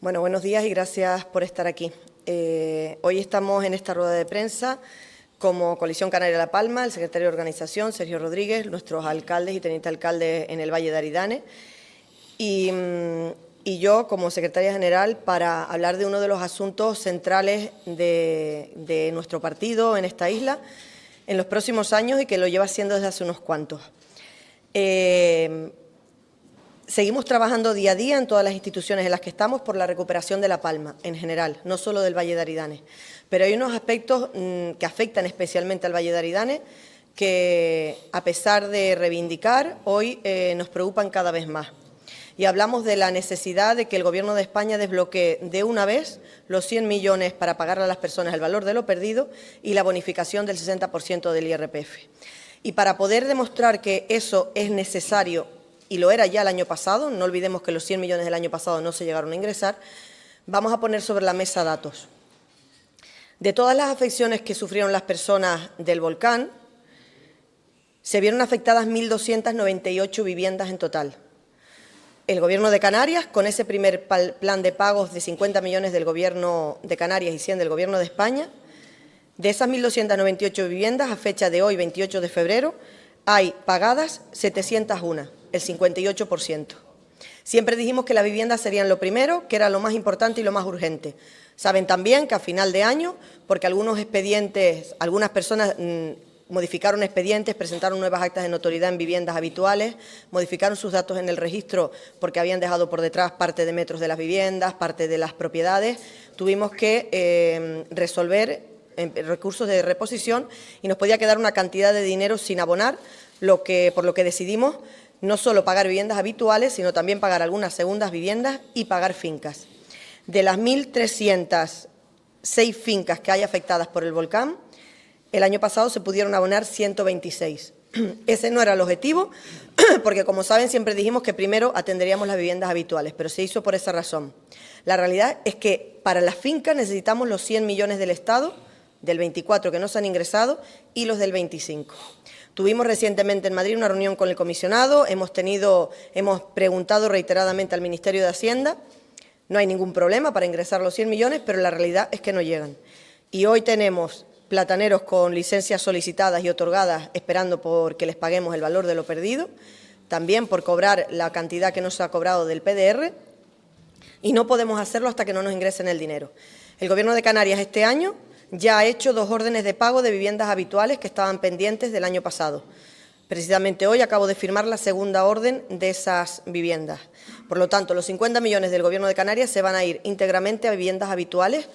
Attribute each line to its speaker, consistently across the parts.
Speaker 1: Bueno, buenos días y gracias por estar aquí. Hoy estamos en esta rueda de prensa como Coalición Canaria La Palma, el secretario de organización, Sergio Rodríguez, nuestros alcaldes y teniente alcalde en el Valle de Aridane, y yo como secretaria general para hablar de uno de los asuntos centrales de nuestro partido en esta isla en los próximos años y que lo lleva haciendo desde hace unos cuantos. Seguimos trabajando día a día en todas las instituciones en las que estamos por la recuperación de La Palma, en general, no solo del Valle de Aridane. Pero hay unos aspectos que afectan especialmente al Valle de Aridane que, a pesar de reivindicar, hoy nos preocupan cada vez más. Y hablamos de la necesidad de que el Gobierno de España desbloquee de una vez los 100 millones para pagarle a las personas el valor de lo perdido y la bonificación del 60% del IRPF. Y para poder demostrar que eso es necesario, y lo era ya el año pasado, no olvidemos que los 100 millones del año pasado no se llegaron a ingresar, vamos a poner sobre la mesa datos. De todas las afecciones que sufrieron las personas del volcán, se vieron afectadas 1.298 viviendas en total. El Gobierno de Canarias, con ese primer plan de pagos de 50 millones del Gobierno de Canarias y 100 del Gobierno de España, de esas 1.298 viviendas, a fecha de hoy, 28 de febrero, hay pagadas 701, el 58%. Siempre dijimos que las viviendas serían lo primero, que era lo más importante y lo más urgente. Saben también que a final de año, porque algunos expedientes, algunas personas modificaron expedientes, presentaron nuevas actas de notoriedad en viviendas habituales, modificaron sus datos en el registro porque habían dejado por detrás parte de metros de las viviendas, parte de las propiedades. Tuvimos que resolver recursos de reposición y nos podía quedar una cantidad de dinero sin abonar, por lo que decidimos no solo pagar viviendas habituales, sino también pagar algunas segundas viviendas y pagar fincas. De las 1.306 fincas que hay afectadas por el volcán, el año pasado se pudieron abonar 126. Ese no era el objetivo, porque, como saben, siempre dijimos que primero atenderíamos las viviendas habituales, pero se hizo por esa razón. La realidad es que para las fincas necesitamos los 100 millones del Estado, del 24 que no se han ingresado, y los del 25. Tuvimos recientemente en Madrid una reunión con el comisionado, hemos preguntado reiteradamente al Ministerio de Hacienda, no hay ningún problema para ingresar los 100 millones, pero la realidad es que no llegan. Y hoy tenemos plataneros con licencias solicitadas y otorgadas esperando por que les paguemos el valor de lo perdido, también por cobrar la cantidad que no se ha cobrado del PDR, y no podemos hacerlo hasta que no nos ingresen el dinero. El Gobierno de Canarias este año ya ha hecho 2 órdenes de pago de viviendas habituales que estaban pendientes del año pasado. Precisamente hoy acabo de firmar la segunda orden de esas viviendas. Por lo tanto, los 50 millones del Gobierno de Canarias se van a ir íntegramente a viviendas habituales,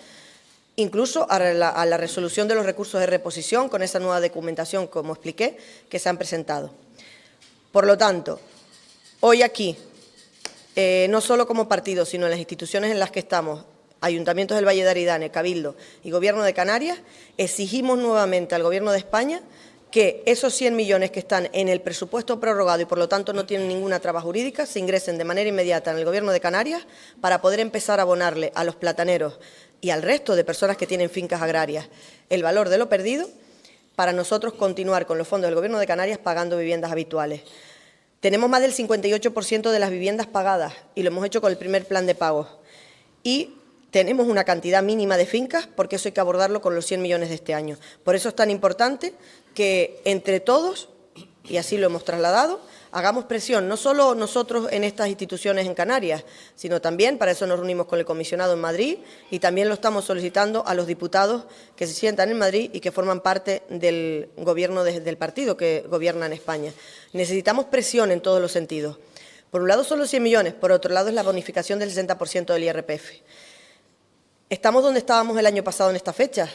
Speaker 1: incluso a la resolución de los recursos de reposición con esa nueva documentación, como expliqué, que se han presentado. Por lo tanto, hoy aquí, no solo como partido, sino en las instituciones en las que estamos, Ayuntamientos del Valle de Aridane, Cabildo y Gobierno de Canarias, exigimos nuevamente al Gobierno de España que esos 100 millones que están en el presupuesto prorrogado y, por lo tanto, no tienen ninguna traba jurídica, se ingresen de manera inmediata en el Gobierno de Canarias para poder empezar a abonarle a los plataneros y al resto de personas que tienen fincas agrarias el valor de lo perdido, para nosotros continuar con los fondos del Gobierno de Canarias pagando viviendas habituales. Tenemos más del 58% de las viviendas pagadas y lo hemos hecho con el primer plan de pagos. Y tenemos una cantidad mínima de fincas porque eso hay que abordarlo con los 100 millones de este año. Por eso es tan importante que entre todos, y así lo hemos trasladado, hagamos presión, no solo nosotros en estas instituciones en Canarias, sino también, para eso nos reunimos con el comisionado en Madrid y también lo estamos solicitando a los diputados que se sientan en Madrid y que forman parte del Gobierno del partido que gobierna en España. Necesitamos presión en todos los sentidos. Por un lado son los 100 millones, por otro lado es la bonificación del 60% del IRPF. Estamos donde estábamos el año pasado en estas fechas,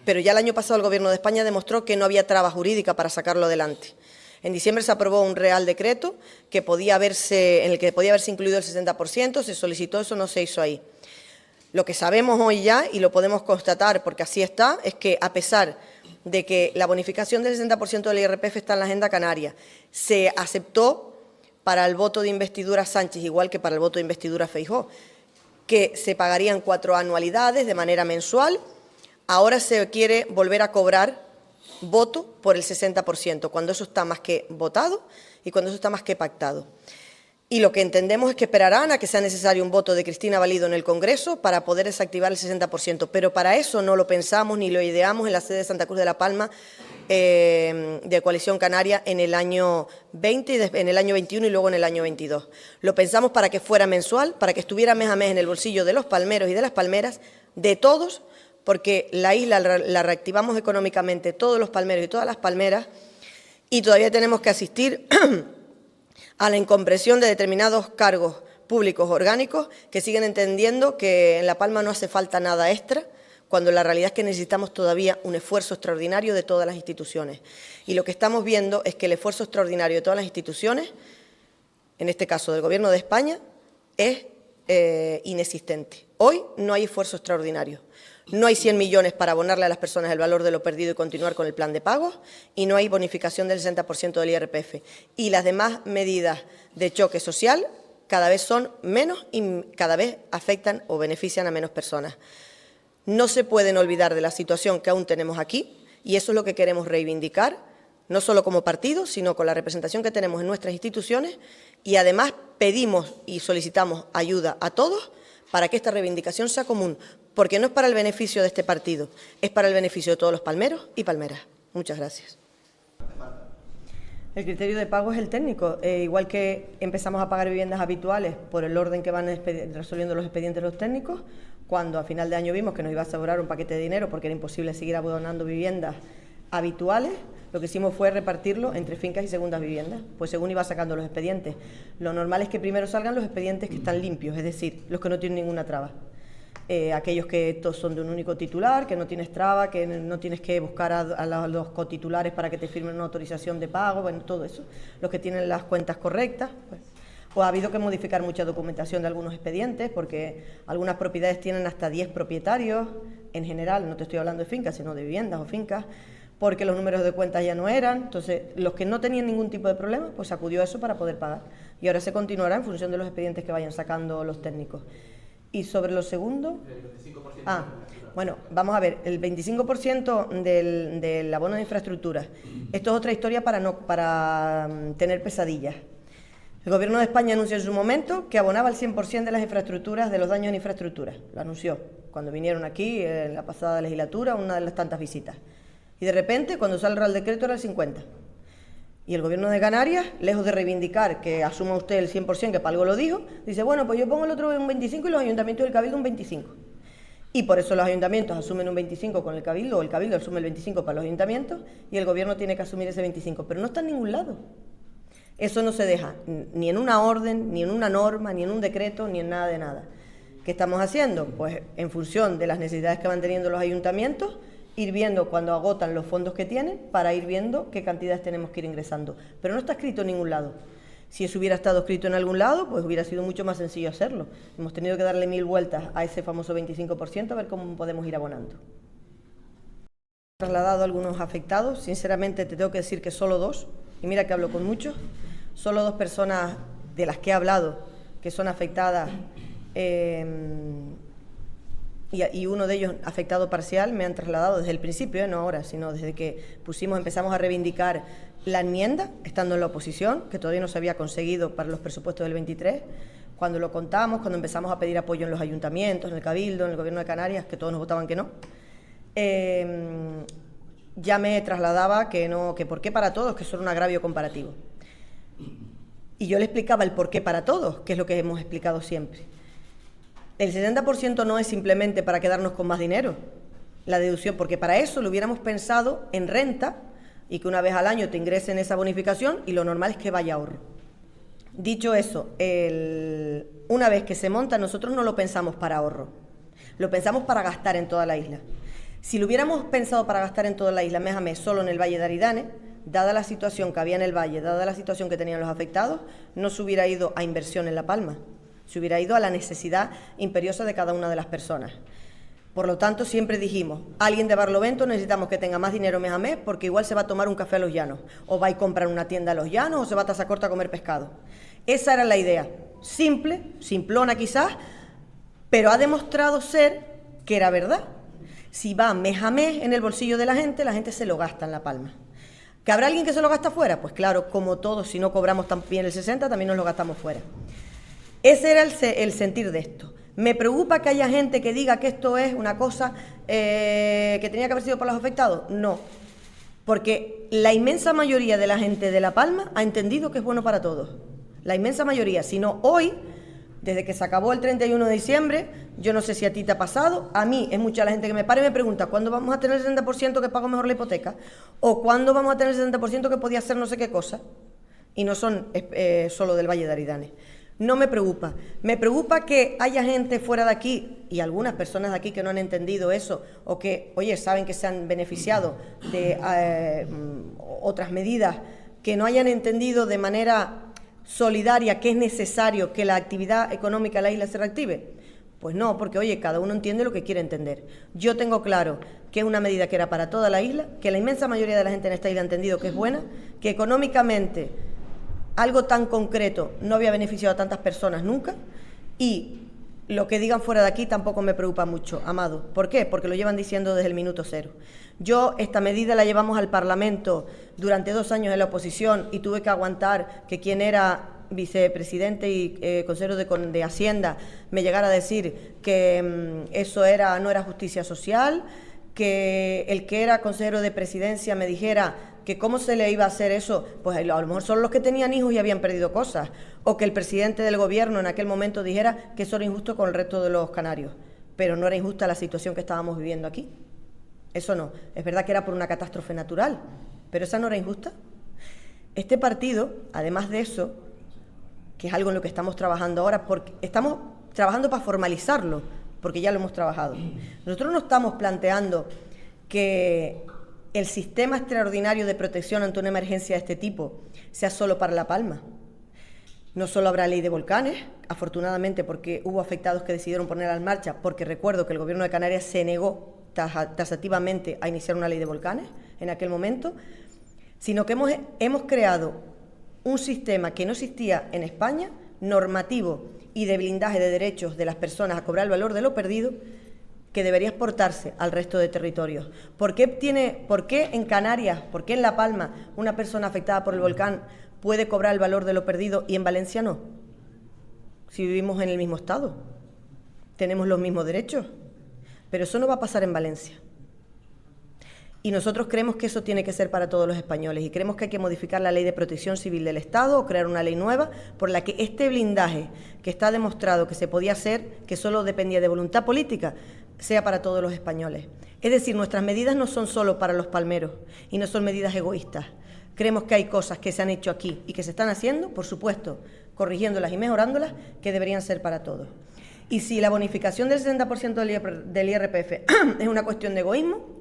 Speaker 1: pero ya el año pasado el Gobierno de España demostró que no había traba jurídica para sacarlo adelante. En diciembre se aprobó un Real Decreto en el que podía haberse incluido el 60%, se solicitó, eso no se hizo ahí. Lo que sabemos hoy ya, y lo podemos constatar porque así está, es que a pesar de que la bonificación del 60% del IRPF está en la agenda canaria, se aceptó para el voto de investidura Sánchez, igual que para el voto de investidura Feijóo, que se pagarían 4 anualidades de manera mensual. Ahora se quiere volver a cobrar voto por el 60%, cuando eso está más que votado y cuando eso está más que pactado. Y lo que entendemos es que esperarán a que sea necesario un voto de Cristina Valido en el Congreso para poder desactivar el 60%. Pero para eso no lo pensamos ni lo ideamos en la sede de Santa Cruz de la Palma de Coalición Canaria en el año 20, en el año 21 y luego en el año 22. Lo pensamos para que fuera mensual, para que estuviera mes a mes en el bolsillo de los palmeros y de las palmeras, de todos, porque la isla la reactivamos económicamente todos los palmeros y todas las palmeras, y todavía tenemos que asistir a la incompresión de determinados cargos públicos orgánicos que siguen entendiendo que en La Palma no hace falta nada extra, cuando la realidad es que necesitamos todavía un esfuerzo extraordinario de todas las instituciones. Y lo que estamos viendo es que el esfuerzo extraordinario de todas las instituciones, en este caso del Gobierno de España, es inexistente. Hoy no hay esfuerzo extraordinario. No hay 100 millones para abonarle a las personas el valor de lo perdido y continuar con el plan de pagos, y no hay bonificación del 60% del IRPF. Y las demás medidas de choque social cada vez son menos y cada vez afectan o benefician a menos personas. No se pueden olvidar de la situación que aún tenemos aquí, y eso es lo que queremos reivindicar, no solo como partido, sino con la representación que tenemos en nuestras instituciones, y además pedimos y solicitamos ayuda a todos para que esta reivindicación sea común, porque no es para el beneficio de este partido, es para el beneficio de todos los palmeros y palmeras. Muchas gracias. El criterio de pago es el técnico, igual que empezamos a pagar viviendas habituales por el orden que van resolviendo los expedientes los técnicos, cuando a final de año vimos que nos iba a asegurar un paquete de dinero porque era imposible seguir abonando viviendas habituales, lo que hicimos fue repartirlo entre fincas y segundas viviendas, pues según iba sacando los expedientes. Lo normal es que primero salgan los expedientes que están limpios, es decir, los que no tienen ninguna traba. Aquellos que todos son de un único titular, que no tienes traba, que no tienes que buscar a los cotitulares para que te firmen una autorización de pago, bueno, todo eso. Los que tienen las cuentas correctas, pues. O ha habido que modificar mucha documentación de algunos expedientes, porque algunas propiedades tienen hasta 10 propietarios, en general, no te estoy hablando de fincas, sino de viviendas o fincas, porque los números de cuentas ya no eran. Entonces, los que no tenían ningún tipo de problema, pues acudió a eso para poder pagar. Y ahora se continuará en función de los expedientes que vayan sacando los técnicos. Y sobre lo segundo, bueno, vamos a ver, el 25% del abono de infraestructuras. Esto es otra historia para tener pesadillas. El Gobierno de España anunció en su momento que abonaba el 100% de las infraestructuras, de los daños en infraestructuras. Lo anunció cuando vinieron aquí en la pasada legislatura, una de las tantas visitas. Y de repente, cuando sale el Real Decreto, era el 50%. Y el Gobierno de Canarias, lejos de reivindicar que asuma usted el 100%, que para algo lo dijo, dice, bueno, pues yo pongo el otro un 25% y los ayuntamientos y el Cabildo un 25%. Y por eso los ayuntamientos asumen un 25% con el Cabildo, o el Cabildo asume el 25% para los ayuntamientos, y el Gobierno tiene que asumir ese 25%. Pero no está en ningún lado. Eso no se deja ni en una orden, ni en una norma, ni en un decreto, ni en nada de nada. ¿Qué estamos haciendo? Pues en función de las necesidades que van teniendo los ayuntamientos, ir viendo cuando agotan los fondos que tienen para ir viendo qué cantidades tenemos que ir ingresando. Pero no está escrito en ningún lado. Si eso hubiera estado escrito en algún lado, pues hubiera sido mucho más sencillo hacerlo. Hemos tenido que darle 1000 vueltas a ese famoso 25% a ver cómo podemos ir abonando. He trasladado a algunos afectados, sinceramente te tengo que decir que solo 2, y mira que hablo con muchos, solo 2 personas de las que he hablado que son afectadas y uno de ellos afectado parcial me han trasladado desde el principio, no ahora, sino desde que empezamos a reivindicar la enmienda, estando en la oposición, que todavía no se había conseguido para los presupuestos del 23, cuando lo contamos, cuando empezamos a pedir apoyo en los ayuntamientos, en el Cabildo, en el Gobierno de Canarias, que todos nos votaban que no, ya me trasladaba que no, que por qué para todos, que eso era un agravio comparativo. Y yo le explicaba el por qué para todos, que es lo que hemos explicado siempre. El 70% no es simplemente para quedarnos con más dinero, la deducción, porque para eso lo hubiéramos pensado en renta y que una vez al año te ingresen esa bonificación y lo normal es que vaya ahorro. Dicho eso, una vez que se monta, nosotros no lo pensamos para ahorro, lo pensamos para gastar en toda la isla. Si lo hubiéramos pensado para gastar en toda la isla mes a mes solo en el Valle de Aridane, dada la situación que había en el Valle, dada la situación que tenían los afectados, no se hubiera ido a inversión en La Palma, se hubiera ido a la necesidad imperiosa de cada una de las personas. Por lo tanto, siempre dijimos, alguien de Barlovento necesitamos que tenga más dinero mes a mes porque igual se va a tomar un café a Los Llanos, o va a comprar una tienda a Los Llanos, o se va a Tazacorte a comer pescado. Esa era la idea, simple, simplona quizás, pero ha demostrado ser que era verdad. Si va mes a mes en el bolsillo de la gente se lo gasta en La Palma. ¿Que habrá alguien que se lo gasta fuera? Pues claro, como todos, si no cobramos también el 60, también nos lo gastamos fuera. Ese era el sentir de esto. Me preocupa que haya gente que diga que esto es una cosa que tenía que haber sido para los afectados. No, porque la inmensa mayoría de la gente de La Palma ha entendido que es bueno para todos. La inmensa mayoría, si no hoy, desde que se acabó el 31 de diciembre, yo no sé si a ti te ha pasado, a mí es mucha la gente que me para y me pregunta ¿cuándo vamos a tener el 60% que pago mejor la hipoteca? ¿O cuándo vamos a tener el 60% que podía hacer no sé qué cosa? Y no son solo del Valle de Aridane. No me preocupa que haya gente fuera de aquí y algunas personas de aquí que no han entendido eso o que, oye, saben que se han beneficiado de otras medidas, que no hayan entendido de manera solidaria que es necesario que la actividad económica de la isla se reactive. Pues no, porque, oye, cada uno entiende lo que quiere entender. Yo tengo claro que es una medida que era para toda la isla, que la inmensa mayoría de la gente en esta isla ha entendido que es buena, que económicamente algo tan concreto no había beneficiado a tantas personas nunca, y lo que digan fuera de aquí tampoco me preocupa mucho, Amado. ¿Por qué? Porque lo llevan diciendo desde el minuto cero. Yo esta medida la llevamos al Parlamento durante 2 años en la oposición y tuve que aguantar que quien era vicepresidente y consejero de Hacienda me llegara a decir que eso no era justicia social, que el que era consejero de presidencia me dijera que cómo se le iba a hacer eso, pues a lo mejor son los que tenían hijos y habían perdido cosas, o que el presidente del gobierno en aquel momento dijera que eso era injusto con el resto de los canarios, pero no era injusta la situación que estábamos viviendo aquí. Eso no, es verdad que era por una catástrofe natural, pero esa no era injusta. Este partido, además de eso, que es algo en lo que estamos trabajando ahora, porque estamos trabajando para formalizarlo, porque ya lo hemos trabajado. Nosotros no estamos planteando que el sistema extraordinario de protección ante una emergencia de este tipo sea solo para La Palma. No solo habrá ley de volcanes, afortunadamente, porque hubo afectados que decidieron ponerla en marcha, porque recuerdo que el Gobierno de Canarias se negó taxativamente a iniciar una ley de volcanes en aquel momento, sino que hemos creado un sistema que no existía en España, normativo y de blindaje de derechos de las personas a cobrar el valor de lo perdido, que debería exportarse al resto de territorios. ¿Por qué en Canarias, por qué en La Palma, una persona afectada por el volcán puede cobrar el valor de lo perdido y en Valencia no? Si vivimos en el mismo estado, tenemos los mismos derechos, pero eso no va a pasar en Valencia. Y nosotros creemos que eso tiene que ser para todos los españoles y creemos que hay que modificar la Ley de Protección Civil del Estado o crear una ley nueva por la que este blindaje que está demostrado que se podía hacer, que solo dependía de voluntad política, sea para todos los españoles. Es decir, nuestras medidas no son solo para los palmeros y no son medidas egoístas. Creemos que hay cosas que se han hecho aquí y que se están haciendo, por supuesto, corrigiéndolas y mejorándolas, que deberían ser para todos. Y si la bonificación del 60% del IRPF es una cuestión de egoísmo,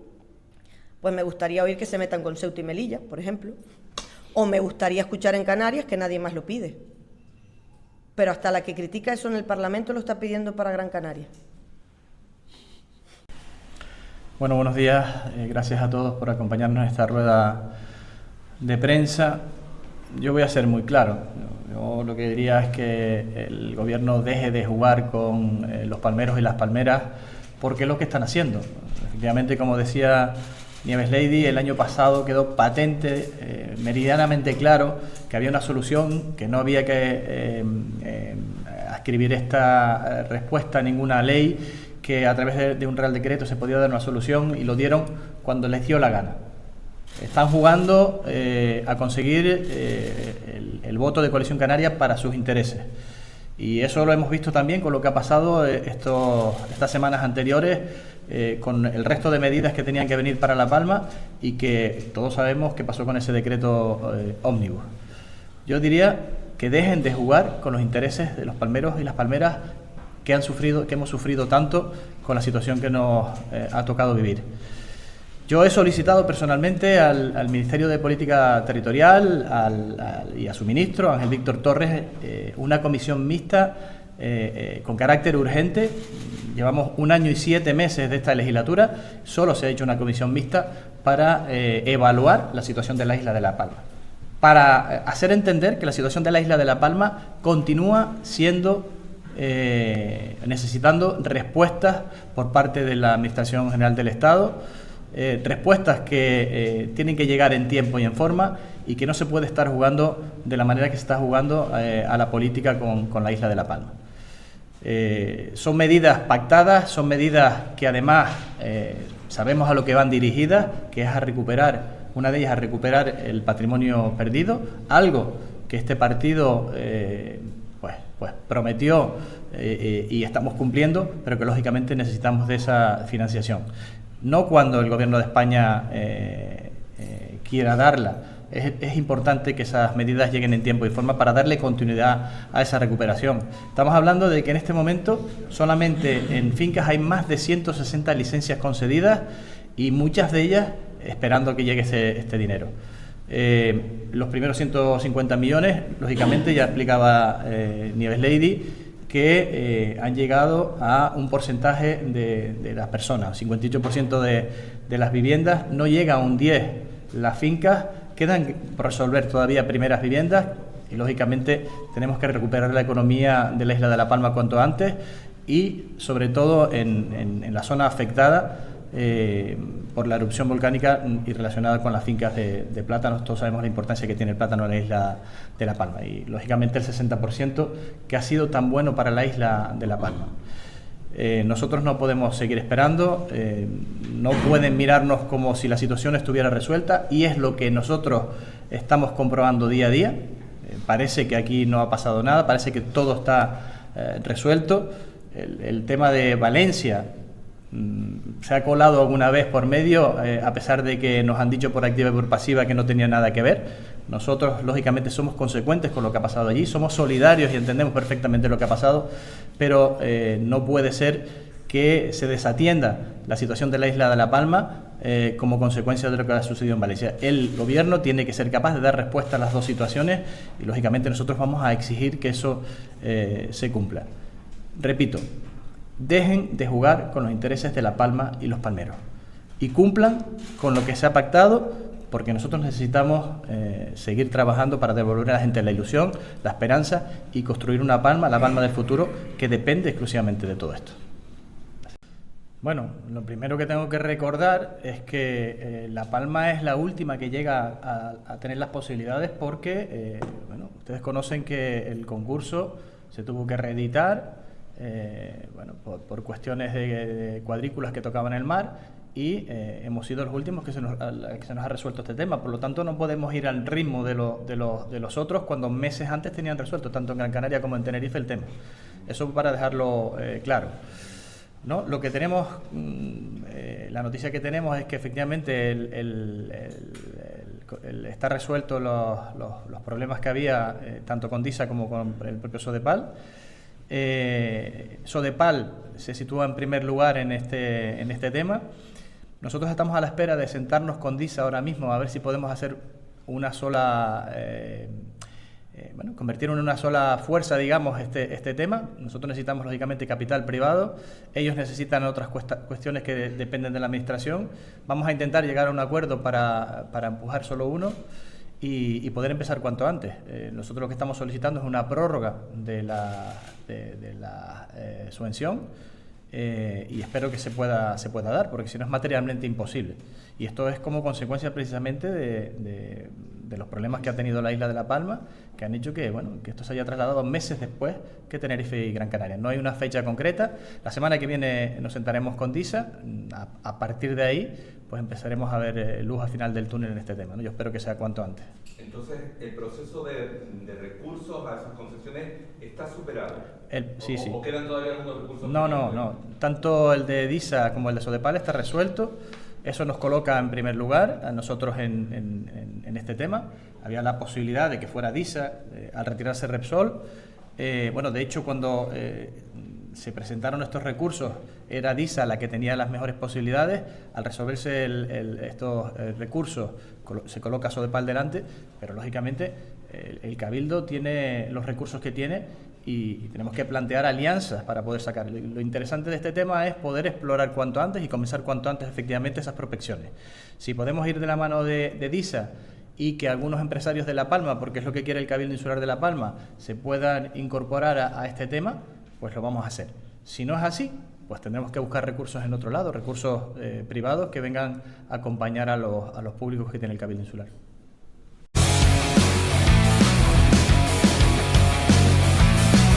Speaker 1: pues me gustaría oír que se metan con Ceuta y Melilla, por ejemplo. O me gustaría escuchar en Canarias que nadie más lo pide. Pero hasta la que critica eso en el Parlamento lo está pidiendo para Gran Canaria.
Speaker 2: Bueno, buenos días. Gracias a todos por acompañarnos en esta rueda de prensa. Yo voy a ser muy claro. Yo lo que diría es que el Gobierno deje de jugar con los palmeros y las palmeras, porque es lo que están haciendo. Efectivamente, como decía Nieves Lady, el año pasado quedó patente, meridianamente claro, que había una solución, que no había que escribir esta respuesta a ninguna ley, que a través de un Real Decreto se podía dar una solución, y lo dieron cuando les dio la gana. Están jugando a conseguir el voto de Coalición Canaria para sus intereses. Y eso lo hemos visto también con lo que ha pasado estas semanas anteriores, con el resto de medidas que tenían que venir para La Palma y que todos sabemos qué pasó con ese decreto ómnibus. Yo diría que dejen de jugar con los intereses de los palmeros y las palmeras que hemos sufrido tanto con la situación que nos ha tocado vivir. Yo he solicitado personalmente al Ministerio de Política Territorial y a su ministro, Ángel Víctor Torres, una comisión mixta con carácter urgente. Llevamos 1 año y 7 meses de esta legislatura, solo se ha hecho una comisión mixta para evaluar la situación de la isla de La Palma, para hacer entender que la situación de la isla de La Palma continúa siendo necesitando respuestas por parte de la Administración General del Estado, respuestas que tienen que llegar en tiempo y en forma y que no se puede estar jugando de la manera que se está jugando a la política con la isla de La Palma. Son medidas pactadas, son medidas que además sabemos a lo que van dirigidas, que es a recuperar, una de ellas a recuperar el patrimonio perdido, algo que este partido pues prometió y estamos cumpliendo, pero que lógicamente necesitamos de esa financiación. No cuando el Gobierno de España quiera darla. Es importante que esas medidas lleguen en tiempo y forma para darle continuidad a esa recuperación. Estamos hablando de que en este momento solamente en fincas hay más de 160 licencias concedidas y muchas de ellas esperando que llegue este dinero. Los primeros 150 millones, lógicamente, ya explicaba Nieves Lady, que han llegado a un porcentaje de las personas, 58% de las viviendas, no llega a un 10% las fincas, quedan por resolver todavía primeras viviendas y lógicamente tenemos que recuperar la economía de la isla de La Palma cuanto antes y sobre todo en la zona afectada por la erupción volcánica y relacionada con las fincas de plátanos. Todos sabemos la importancia que tiene el plátano en la isla de La Palma y lógicamente el 60% que ha sido tan bueno para la isla de La Palma. Nosotros no podemos seguir esperando, no pueden mirarnos como si la situación estuviera resuelta y es lo que nosotros estamos comprobando día a día. Parece que aquí no ha pasado nada, parece que todo está resuelto. El tema de Valencia se ha colado alguna vez por medio, a pesar de que nos han dicho por activa y por pasiva que no tenía nada que ver. Nosotros, lógicamente, somos consecuentes con lo que ha pasado allí, somos solidarios y entendemos perfectamente lo que ha pasado, pero no puede ser que se desatienda la situación de la isla de La Palma como consecuencia de lo que ha sucedido en Valencia. El Gobierno tiene que ser capaz de dar respuesta a las dos situaciones y, lógicamente, nosotros vamos a exigir que eso se cumpla. Repito, dejen de jugar con los intereses de La Palma y los palmeros y cumplan con lo que se ha pactado, porque nosotros necesitamos seguir trabajando para devolver a la gente la ilusión, la esperanza y construir una Palma, la Palma del futuro, que depende exclusivamente de todo esto. Bueno, lo primero que tengo que recordar es que La Palma es la última que llega a tener las posibilidades porque, bueno, ustedes conocen que el concurso se tuvo que reeditar bueno, por cuestiones de cuadrículas que tocaban el mar y hemos sido los últimos que se nos ha resuelto este tema. Por lo tanto, no podemos ir al ritmo de los otros cuando meses antes tenían resuelto, tanto en Gran Canaria como en Tenerife, el tema. Eso para dejarlo claro, ¿no? Lo que tenemos, la noticia que tenemos es que efectivamente está resuelto los problemas que había tanto con DISA como con el propio Sodepal. Sodepal se sitúa en primer lugar en este tema. Nosotros estamos a la espera de sentarnos con DISA ahora mismo a ver si podemos hacer una sola, bueno, convertirlo en una sola fuerza, digamos, este tema. Nosotros necesitamos, lógicamente, capital privado. Ellos necesitan otras cuestiones que dependen de la Administración. Vamos a intentar llegar a un acuerdo para empujar solo uno y poder empezar cuanto antes. Nosotros lo que estamos solicitando es una prórroga de la subvención. Y espero que se pueda dar, porque si no es materialmente imposible. Y esto es como consecuencia precisamente de los problemas que ha tenido la isla de La Palma, que han hecho que esto se haya trasladado meses después que Tenerife y Gran Canaria. No hay una fecha concreta. La semana que viene nos sentaremos con DISA. A partir de ahí pues empezaremos a ver luz al final del túnel en este tema, ¿no? Yo espero que sea cuanto antes. Entonces, ¿el proceso de recursos a esas concesiones está superado? Sí. ¿O quedan todavía algunos recursos? No. Tanto el de DISA como el de Sodepal está resuelto. Eso nos coloca en primer lugar a nosotros en este tema. Había la posibilidad de que fuera DISA al retirarse Repsol. Bueno, de hecho, cuando se presentaron estos recursos, era DISA la que tenía las mejores posibilidades. Al resolverse estos recursos, se coloca Sodepal delante, pero lógicamente el Cabildo tiene los recursos que tiene y tenemos que plantear alianzas para poder sacar. Lo interesante de este tema es poder explorar cuanto antes y comenzar cuanto antes efectivamente esas prospecciones. Si podemos ir de la mano de DISA y que algunos empresarios de La Palma, porque es lo que quiere el Cabildo Insular de La Palma, se puedan incorporar a este tema, pues lo vamos a hacer. Si no es así, pues tendremos que buscar recursos en otro lado, recursos privados que vengan a acompañar a los públicos que tiene el Cabildo Insular.